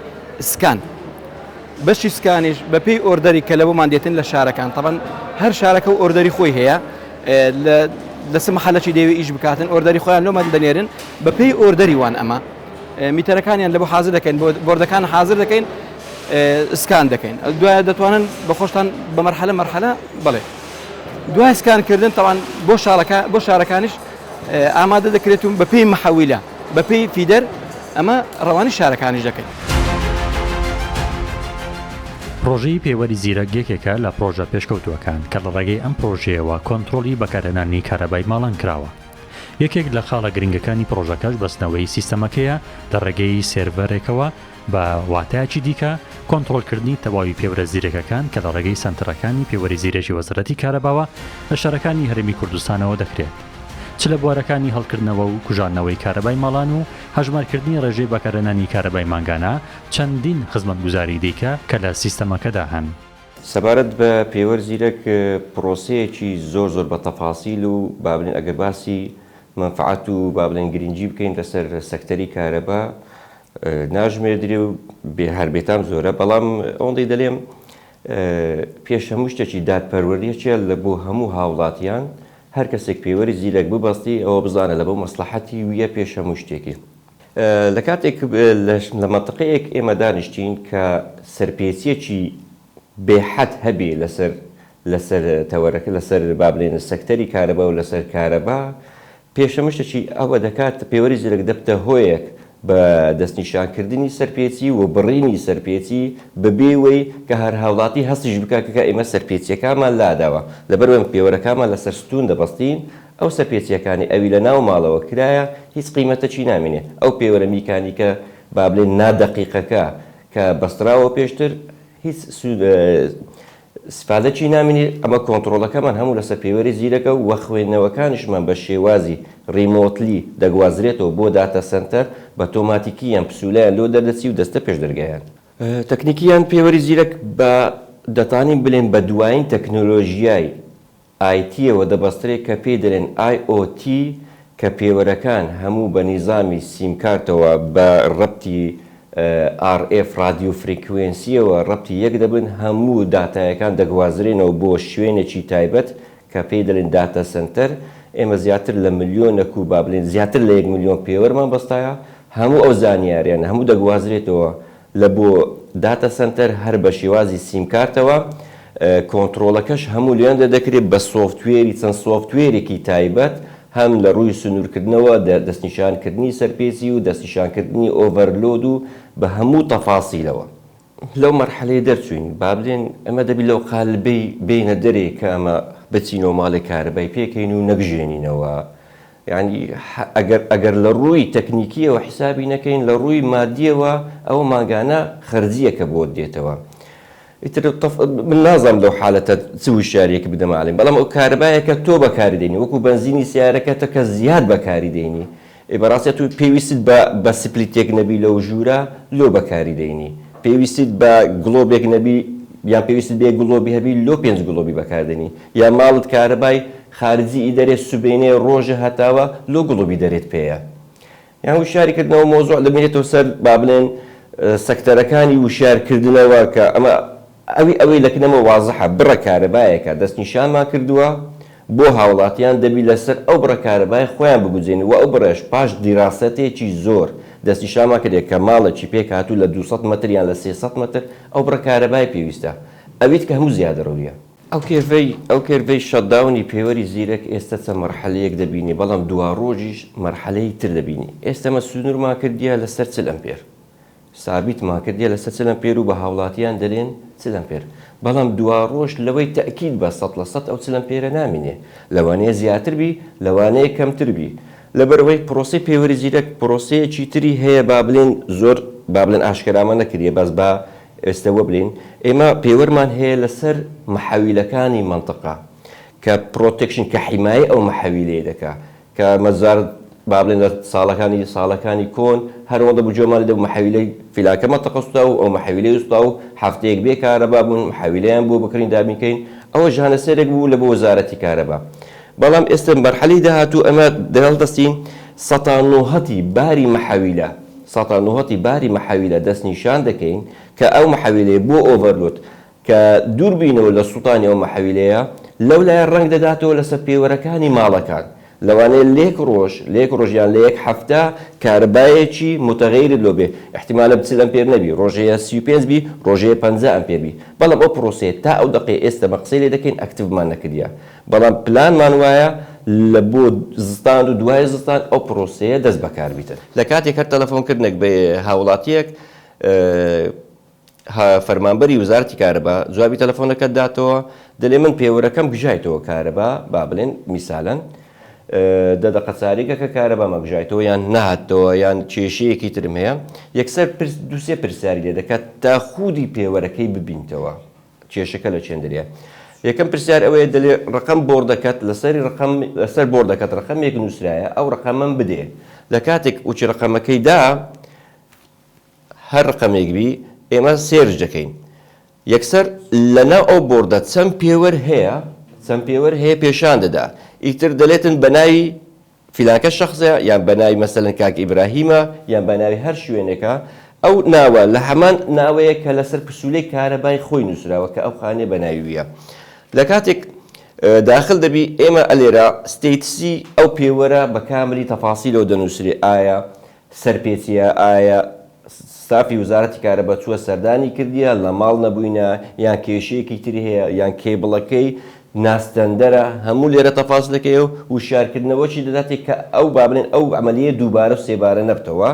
سکان. بەشی سکانیش بە پێی ئۆردەری کە لە بۆمان دێتن لە شارەکان تەبەن هەر شارەکە و ئۆردەری خۆی هەیە لەسە مەحەلەکی دەوێ ئیش بکاتن ئۆردەری خۆیان لۆمان دەنێرن بە پێی ئۆردەری وان ئەمە میتەرەکانیان لە بۆ حاضر دەکەین بۆردەکان حاضر دەکەین سکان دەکەین. دوای دەتوانن بە خۆشتان بە مەرحەلە بڵێ دوای سکانکردن تەوان بۆ شارەکانیش ئامادە دەکرێت و بە پێی مەحەویلە بە پێی فیدەر ئەمە ڕەوانی شارەکانیش دەکەین. پرۆژەی پێوەری زیرەک یەکێکە لە پرۆژە پێشکەوتووەکان کە لە ڕێگەی ئەم پرۆژەیەوە کۆنتڕۆلی بەکارهێنانی کارەبای ماڵان کراوە. یەکێک لە خاڵە گرنگەکانی پرۆژەکەش بەستنەوەی سیستەمەکەیە لە ڕێگەی سێرڤەرێکەوە بە واتایکی دیکە کۆنتڕۆلکردنی تەواوی پێوەرە زیرەکەکان کە لە ڕێگەی سنتەرەکانی پێوەری زیرەکی وەزارەتی کارەباوە لە شارەکانی هەرێمی کوردستانەوە دەکرێت. چ لە بوارەکانی هەڵکردنەوە و کوژانەوەی کارەبای ماڵان و هەژمارکردنی ڕێژەی بەکارهێنانی کارەبای مانگانە چەندین خزمەتگوزاری دیکە کە لە سیستەمەکەدا هەن. سەبارەت بە پێوەر زیرەک پرۆسەیەکی زۆر بە تەفاسیل و بابلین ئەگەر باسی منفعات و بابلین گرنگی بکەین لەسەر سەکتەری کارەبا ناژمێردرێ و هەربێتام زۆرە بەڵام ئەوەندەی دەڵێم پێش هەموو شتێکی دادپەروەریەکە لە بۆ هەموو هاوڵاتیان هەر کەسێک پێوەری زیرەک ببەستی ئەوە بزانە لە بۆ مەسلحەتی ویە پێش هەموو شتێکی. لە کاتێک لە مەنتقەیەک ئێمە دانیشتین کە سەرپێچیەکی بێحەد هەبێ لەسەر تەوەرەکە لەسەر بابلێنە سەکتەری کارەبا و لەسەر کارەبا پێش هەموو شتێکی ئەوە دەکات پێوەری زیرەک دەبتە هۆیەک بە دەستنیشانکردنی سەرپێچی و بڕینی سەرپێچی بەبێوەی کە هەر هاوڵاتی هەستیش بکاتکە ئێمە سەرپێچیەکانمان لاداوە لەبەر پێوەرەکانمان لەسەر ستون دەبەستین ئەو سەرپێچیەکانی ئەوی لە ناو ماڵەوە کرایە هیچ قیمەتەکی نامێنێ ئەو پێوەرە میکانیکە با بڵێن نادەقیقەکە کە بەستراوە پێشتر هیچ سفادەکی نامێنێ ئەمە کۆنتڕۆڵەکەمان هەموو لەسەر پێوەری زیرەکە و وەخوێندنەوەکانیشمان بە شێوازی ڕیمۆتلی دەگوازرێتەوە بۆ داتە سنتەر بە تۆماتیکیان پسوولایان لۆ دەردەچی و دەستە پێشدەرگایان. تەکنیکیان پێوەری زیرەک بە دەتانین بڵێن بە دوایین تەکنۆلۆژیای ئایتیەوە دەبەسترێت کە پێی دەڵێن IoT کە پێوەرەکان هەموو بە نیزامی سیمکارتەوە بە ڕەبتی RF رادیۆ فریکوێنسیەوە ڕەبتی یەک دەبن هەموو داتایەکان دەگوازرێنەوە بۆ شوێنێکی تایبەت کە پێی دەڵێن داتە سنتەر ئێمە زیاتر لە ملیۆنە و با بڵێن زیاتر لە 1 ملیۆن پێوەرمان بەستایە هەموو ئەو زانیاریان هەموو دەگوازرێتەوە لە بۆ داتە سنتەر هەر بە شێوازی سیمکارتەوە کۆنتترۆلەکەش هەموو لێن دەکرێت بە سۆفتوێری چەند سۆفتوێرێکی تایبەت هەم لە ڕووی سنوورکردنەوە دەستنیشانکردنی سەرپێچی و دەستنیشانکردنی ئۆڤەرلۆد و بە هەموو تەفاسیلەوە لەو مەرحەلەی دەرچوین با بڵێن ئەمە دەبی لەو قالبەی بینە دەرێ کە ئەمە بچینەوە ماڵی کارەبای پێکەین و نەبژێنینەوە یعنی ئەگەر لە ڕووی تەکنیکیەوە حیسابی نەکەین لە ڕووی مادیەوە ئەو ماگانە خەرجیەکە بۆ دێتەوە من نازانم لەو حالەتە چ وشارێکی بدەماڵین بەڵام ئەو کارەبایەکە تۆ بەکاری دێنی وەکو بنزینی سیارەکەتە کە زیاد بەکاری دێنی بەڕاستیت و پێویستت بە سپلیتێک نەبی لەو ژوورە لۆ بەکاری دێنی پێویستیت بە گڵۆبێک نەبی یان پێویست بێ گڵۆبی هەبی لۆ 5 گڵۆبی بەکاردێنی یان ماڵت کارەبای خارجی ئیدەرێت سوبێنێ ڕۆژە هەتاوە لۆ گڵۆبی دەرێت پێەیە یان وشاریکردنەوە مۆزوع دەبێتەوە سەر با بڵێن سەکتەرەکانی وشارکردنەوە کە ئەمە ئەوەی لەکنەمە وازەحە بڕە کارەبایەکە دەستنیشانمان کردووە بۆ هاوڵاتیان دەبی لەسەر ئەو بڕە کارەبای خۆیان بگوزێنی و ئەو بڕێش پاش دیراسەتێکی زۆر دەستنیشانمان کردێت کە ماڵێکی پێک هاتوو لە 200 متر یان لە 300 متر ئەو بڕە کارەبای پێویستە ئەویت کە هەموو زیادەڕەویە ئەو کێرڤەی شەتداونی پێوەری زیرەک ئێستا چە مەرحەلەیەک دەبینی بەڵام دوا ڕۆژیش مەرحەلەی تر دەبینی ئێستەمە سنوورمان کردیە لەسەر 40 ئەمپێر سابیتمان کردیە لەسەر 40 ئەمپێر و بە هاوڵاتیان دەلێن 40 ئەمپێر بەڵام دوا ڕۆژ لەوەی تەکید بە 100% ئەو 40 ئەمپێرە نامینێ لەوانەیە زیاتر بی لەوانەیە کەمتر بی لەبەرەوەی پرۆسی پێوەری زیرەک پرۆسەیەکی تری هەیە با بڵێن زۆر با بڵێن ئاشکرامان نەکردیە بەس بە ئێستەوە بڵێن ئێمە پێوەرمان هەیە لەسەر محەویلەکانی منطقە کە پرۆتێکشن کە حیمایە ئەو محەویلەیە دەکا کە مەزار با بڵێن لە ساڵەکانی کۆن هەروەڵە بجۆمان لە محەویلەی فیلاکە منطقە سوتا و ئەو محەویلەی سوتا و هەفتەیەک بێ کارەبا بوون محەویلەیان بۆ بکڕین دابینکەین ئەوە ژانەسەرێک بوو لە بۆ وەزارەتی کارەبا بەڵام ئێستا مەرحەلەی داهاتوو ئەمە دەڵدەستین 190 باری محەویلە 190 باری محەویلە دەستنیشان دەکەین کە ئەو محەویلەیە بۆ ئۆڤەرلۆد کە دوور بینەوە لە سوڵتانی ئەو محەویلەیە لەو لایە ڕەنگ دەداتەوە لەسەر پێوەرەکانی ماڵەکان لەوانەیە لێک ڕۆژیان لە یەک هەفتە کارەبایەکی متغیرت لۆ بێ احتیمالە 40 ئەمپێر نەبی ڕۆژەیە 35 بی ڕۆژەیە 50 ئەمپێر بی بەڵام ئەو پرۆسەیە تا ئەو دقەیە ئێستا بە قسەی لێ دەکەین ئەکتیڤمان نەکردیە بەڵام پلانمان وایە لە بۆ زستان و دوای زستان ئەو پرۆسەیە دەست بەکار بیتن لە کاتێک هەر تەلەفۆنکردنێک بە هاوڵاتیەک فەرمانبەری وزارەتی کارەبا جوابی تەلەفۆنەکەت داتەوە دەڵێ من پێوەرەکەم گژایتەوە کارەبا با بڵێن میسالەن دەدەقەچاریکە کە کارەبا مەگژایتەوە یان نهاتەوە یان کێشەیەکی ترم هەیە یەکسەر دووسێ پرسیاری لێ دەکات تا خودی پێوەرەکەی ببینتەوە کێشەکە لە چێندرە یەکەم پرسیار ئەوەیە دەلێ ڕقم بۆردەکەت لەسەر بۆردەکەت ڕقمێک نووسرایە ئەو ڕقەمەم بدێ لە کاتێک وچی ڕقەمەکەی دا هەر ڕقەمێک بی ئێمە سێرج دەکەین یەکسەر لەناو ئەو بۆردە چەند پێوەر هەیە پێشان دەدا ئیتر دەلێتن بەناوی فیلانکە شخصە یان بەناوی مەسەلەن کاک ئیبراهیمە یان بەناوی هەر شوێنێکە ئەو ناوە لە هەمان ناوەیە کە لەسەر پسوولەی کارەبای خۆی نووسراوە کە ئەو خانێ بەناویە لە کاتێک داخل دەبی ئێمە ئەلێرە ستیتسی ئەو پێوەرە بە کاملی تەفاسیلەوە دەنووسێ ئایا سەرپێچیە ئایا ستافی وزارەتی کارەبا چووە سەردانی کردیە لە ماڵ نەبووینە یان کێشەیەکی تری هەیە یان کێبڵەکەی ناستەندەرە هەموو لێرە تەفاسلەکەی و وشارکردنەوەی دەداتێک کە ئەو با بڵێن ئەو عملیە دووبارە و سێبارە نەبتەوە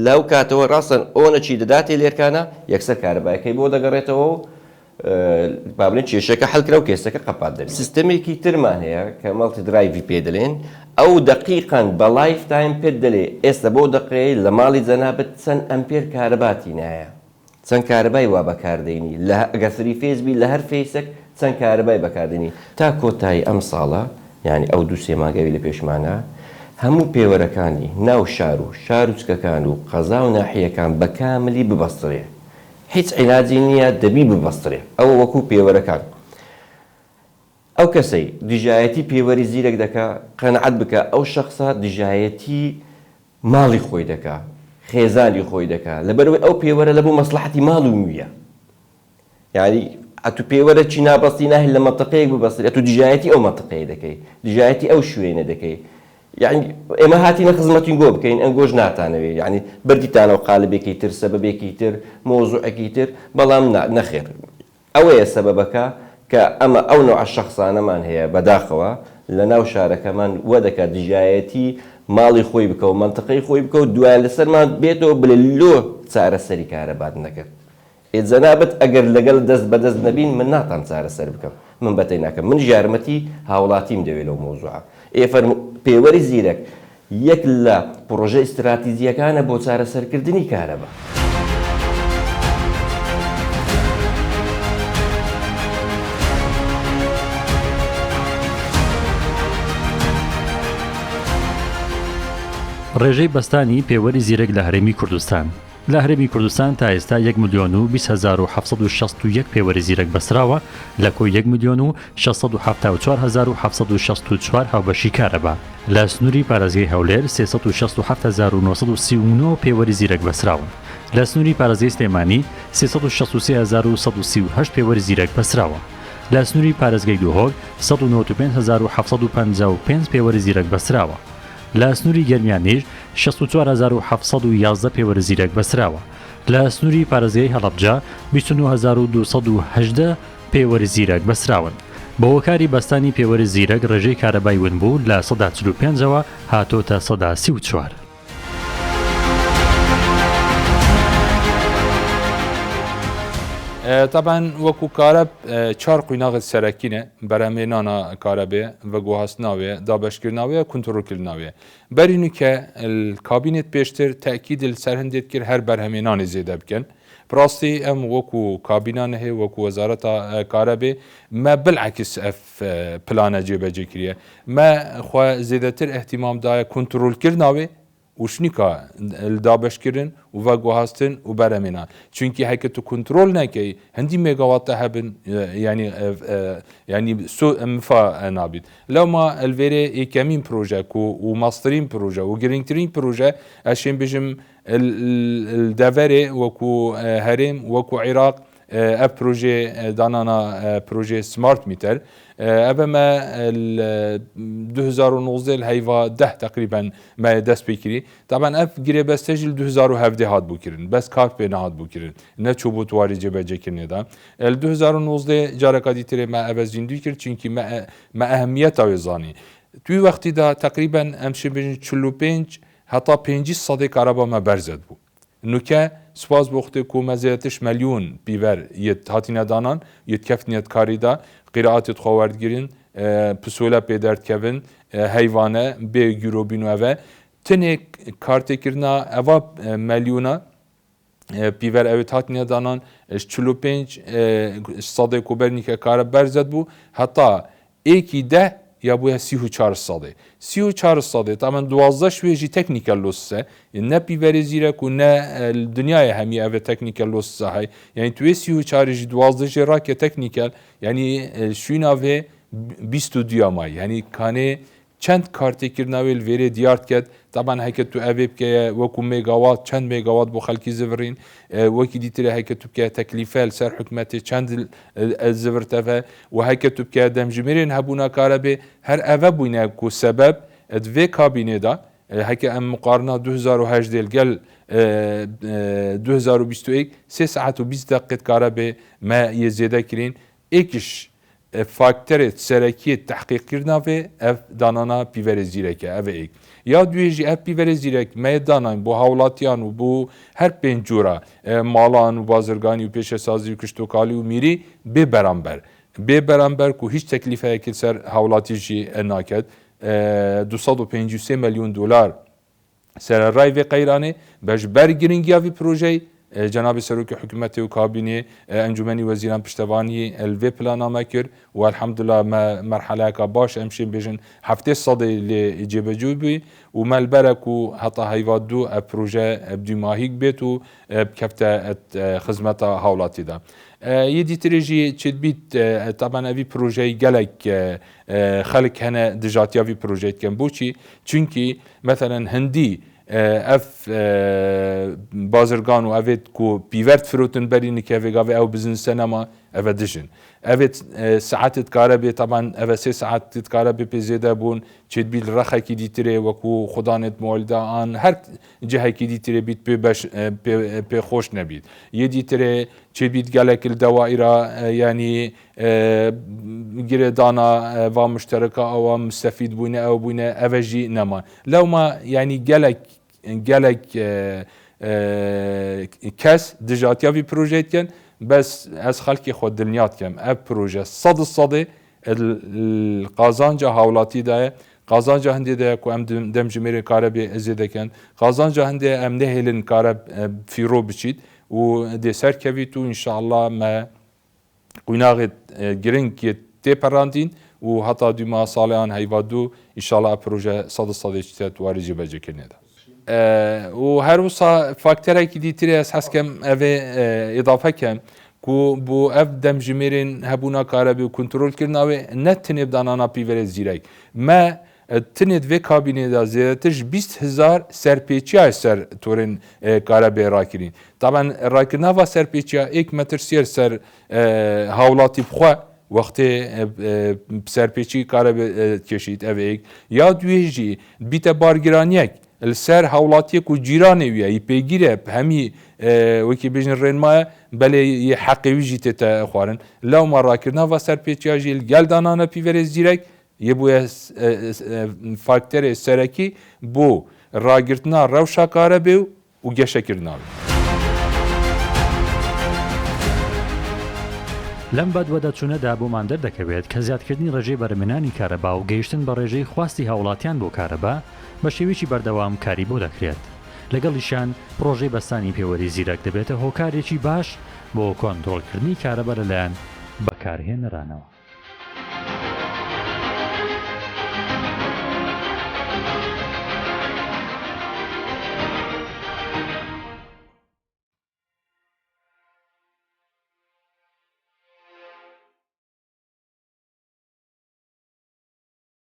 لەو کاتەوە ڕاستن ئۆنەچی دەداتێ لێرکانە یەکسەر کارەبایەکەی بۆ دەگەڕێتەوە و با بڵێن کێشەکە هەڵکرا و کێسەکە قەپات دەبێت سیستەمێکی ترمان هەیە کە مەڵتی درایڤی پێ دەڵێن ئەو دقیقاً بە لایف تایم پێت دەلێ ئێستا بۆ دقەیە لە ماڵی جەنابەت چەند ئەمپێر کارەباتی نایە چەند کارەبای وا بەکاردێنی ئەگەر سری فێزبی لە هەر فێسێک چەند کارەبای بەکاردێنی تا کۆتایی ئەم ساڵە یعنی ئەو دوو سێ ماگەوی لە پێشمانە هەموو پێوەرەکانی ناو شار و چکەکان و قەزا و ناحیەکان بە کاملی ببەستڕێ هیچ عیلاجی نییە دەبی ببەستڕێ ئەوە وەکوو پێوەرەکان ئەو کەسەی دژایەتی پێوەری زیرەک دەکا قەنەعەت بکە ئەو شەخصە دژایەتی ماڵی خۆی دەکا خێزانی خۆی دەکا لەبەرەوەی ئەو پێوەرە لە بۆ مەسلحەتی ماڵ و مویە یعنی ئەتو پێوەرە چی نابەستی ناهێن لە مەنتەقەیەک ببەستێت ئەتو دژایەتی ئەو مەنتەقەیە دەکەی دژایەتی ئەو شوێنە دەکەی یعنی ئێمە هاتیینە خزمەتی گۆ بکەین ئەنگۆژ ناتانەوێت یعنی بردیتانە و قالبێکی تر سەبەبێکی تر مۆزوعێکی تر بەڵام نەخێر ئەوەیە سەبەبەکە کە ئەمە ئەو نوع شەخصانەمان هەیە بەداخەوە لە ناو شارەکەمان وە دەکات دژایەتی ماڵی خۆی بکە و منتەقەی خۆی بکە و دوایان لەسەرمان بێتەوە بلۆ چارەسەری کارەبات نەکرد ئێجەنابەت ئەگەر لەگەڵ دەست بەدەست نەبین من ناتان چارەسەر بکەم من بەتەی ناکەم من یارمەتی هاوڵاتیم دەوێت لەو مۆزوعە پێوەری زیرەک یەک لە پرۆژە ئیستراتیجیەکانە بۆ چارەسەرکردنی کارەبا. ڕێژەی بەستانی پێوەری زیرەک لە هەرێمی کوردستان لە هەرێمی کوردستان تا ئێستا 1,020,761 پێوەری زیرەک بەسراوە لە کۆی 1,674,764 هاوبەشی کارەبا لە سنووری پارێزگای هەولێر 367,939 پێوەری زیرەک بەسراون لە سنووری پارێزگای سلێمانی 363,138 پێوەری زیرەک بەسراوە لە سنووری پارێزگای دووهۆک 195,755 پێوەری زیرەک بەسراوە لە سنووری گەرمیانیش 64,711 پێوەری زیرەک بەسراوە لە سنووری پارێزگای هەڵەبجە 29,218 پێوەری زیرەک بەسراون بە هۆکاری بەستانی پێوەری زیرەک ڕێژەی کارەبای ونبوو لە 45ەوە هاتۆتە 34. طبعا وەکو کارە چار قویناغت سەرەکینە بەرەمێنانە کارەبێ بە گوهاستناوێ دابەشکردناوێ کنترۆلکردناوێ بەرینو کە کابینێت پێشتر تاکید سەر هەندێک کرد هەر بەرهەمێنانی زێدە بکەن پراستی ئەم وەکو کابینانە هەیە وەکو وەزارەتە کارەبێ مە بالعکس ئەف پلانە جێبەجێ کریە مە خوا زێدەتر احتیمامدایە کنترۆلکردناوێ وشنیکە دابشکردن و گوهاستن و بەرەمێنان چونکی هەکە تو کنترۆل نەکەی هەندی مێگاواتە هەبن ینی مفا نابیت لەوما ئەلڤێرێ یەکەمین پرۆژە و ماسترین پرۆژە و گرنگترین پرۆژە ئەشێن بژم دەڤەرێ وەکو هەرێم وەکو عێراق ئەف پرۆژێ دانانا پرۆژێ سمارت میتر ئەبەمە 2019 هەیڤا 10 تقریبا مە دەست پێکری تابان ئەف گرێبەستەژی 2017 هات بووکردن بەس کات پێ نهات بووکردن نەچوو بۆ تواری جێبەجێکردنێدا 2019 جارەکاتی ترێ مە ئەبە زیندوی کرد چونکی مە ئەهمیەتاوێ زانی توی وەختیدا تقریبا ئەمشێ بێژن 45 هەتا 5 سەدەی کارەبا مە بەرزەت بوو نوکە سپاس بۆختێ کو مەزێتش مەلیۆن پیڤەر یەت هاتینەدانان یەت کەفتنیەت کاریدا قیرعاتت خۆوەردگرن پسۆلە پێدەردکەون هەیوانە بێ گیرۆبینوەوە تنێک کارتێکردنا ئەوا مەلیۆنە پیڤەر ئەوێت هاتینەدانان 45 سەدەی کوبەرنیکە کارە بەرزەت بوو هەتا ئێکی 10 یا بووە 34 سەدەی 34 سەدەی تامەن 12 شوێژی تەکنیکە لۆسە نە پیڤەری زیرەک و نە دنیای هەمی ئەوێ تەکنیکە لۆسە هەی یعنی توێ 34ژی 12 ڕاکە تەکنیکەل ینی شویناوێ 22 مای ینی کانێ چەند کارتێکردناوێ لێرێ دیارت کرد تابان هەیکە تو ئەوێ بکەیە وەکو مێگاوات چەند مێگاوات بۆ خەڵکی زڤڕین وەکی دیترە هەیکە تو بکە تەکلیفە سەر حکومەتی چەند زڤرتەفە و هەیکە تو بکە دەمژمێرێن هەبوونا کارە بێ هەر ئەvە بووینە کو سەبەب دوێ کابینێدا هەیکە ئەم مقارنا 2008 دێلگەل 2021 3 ساعت و 20 دقیقەت کارە بێ مە یە زێدەکرین ئێکیش فاکتەرێت سەرەکیت تحقیقکردناوێ ئەف دانانا پیڤەرە زیرەکە ئەvە ئێک یا دوێژی ئەف پیڤەرە زیرەک مەیە داناین بۆ هاوڵاتیان و بۆ هەر پێنج جۆرە ماڵان و بازرگانی و پێشەسازی و کشتۆکاڵی و میری بێ بەرامبەر و هیچ تەکلیفەیەکی سەر هاوڵاتیژی ناکەت 253 ملیۆن دلار سەرڕای vê qeyranê beşber giringiyavî projeyê Cenab-ı Serokê Hikûmetê û Kabînê Encûmenî Wezîran Piştevaniyê vê planame kir û elhamdülillah me merheleka baş em şê bêjin heftê sedê lê cêbecû bû û melbere ku heta heyva du ev proje dûmahîk bêt û kefte xizmeta hawlatî de. Yê dîtirê jî çêdbît taban evî projeyê gelek xelk hene dijatiya vî projeyê dikin boçî çünkî meselen hindî ev bazirgan û evê ku pîvert firotin berî nikevê gavê ew bizin senema ئەvە دژن ئەvێت سعاتت کارە بێت تامان ئەvە سێ سعاتت کارە بێ پێ زێدا بوون چێتبیل ڕەخێکی دیترێ وەکو خوددانێت مۆلداان هەر جهێکی دیترێ بیت پێخۆش نەبیت یە دیترێ چێبیت گەلێکل دەوائرا ینی گرێدانا وا مشتەرەکە ئەوە مستەفید بووینە ئەو بووینە ئەvەژی نەما لەوما ینی gelek kes dijatiyavî projeytken bes ez xelkê xwe dinyat kem ev proje sedê qazanca hawlatî de ye qazanca hindê de ye ku em dem ji mêrê karebê ezê deken qazanca hindê em nehêlin kare fîro biçît û dê serkevît û înşallah me qûnaxê giring têperandîn û heta dûma saleyan heyvadû înşallah proje sedê te warî jî vecekirine de û her wisa fakterekî dîtirê ez heskem evê îdafekem ku bu ev dem ji mêrên hebûna karebê û kontrolkirina wê ne tinê danana pîverê zîrek me tinê vê kabînê de zêdetir ji 20,000 serpêçiya ser torên karebê rakirîn taban rakirina va serpêçiya êk metirsiyer ser hawlatî bixwe wextê serpêçî karebê keşît ev êk ya duê jî bîte bargiraniyek li ser hawlatiyek û cîranê wî ye pêgîre hemî wekî bêjin rênmaya belê yê heqê wî jî tê te xwarin lewma rakirina va serpêçiya jî gel danane pîverê zîrek yê bûye fakterê serekî bû ragirtina rewşa karebê û geşekirina wê لەم بەدوەدەچوونەدا بۆمان دەردەکەوێت کە زیادکردنی ڕێژەی بەرهێنانی کارەبا و گەیشتن بە ڕێژەی خواستی هاوڵاتیان بۆ کارەبا بە شێوێکی بەردەوام کاری بۆ دەکرێت لەگەڵیشان پرۆژەی بەستانی پێوەری زیرەک دەبێتە هۆکارێکی باش بۆ کۆنتڕۆلکردنی کارەبا لەلایەن بەکارهێنەرانەوە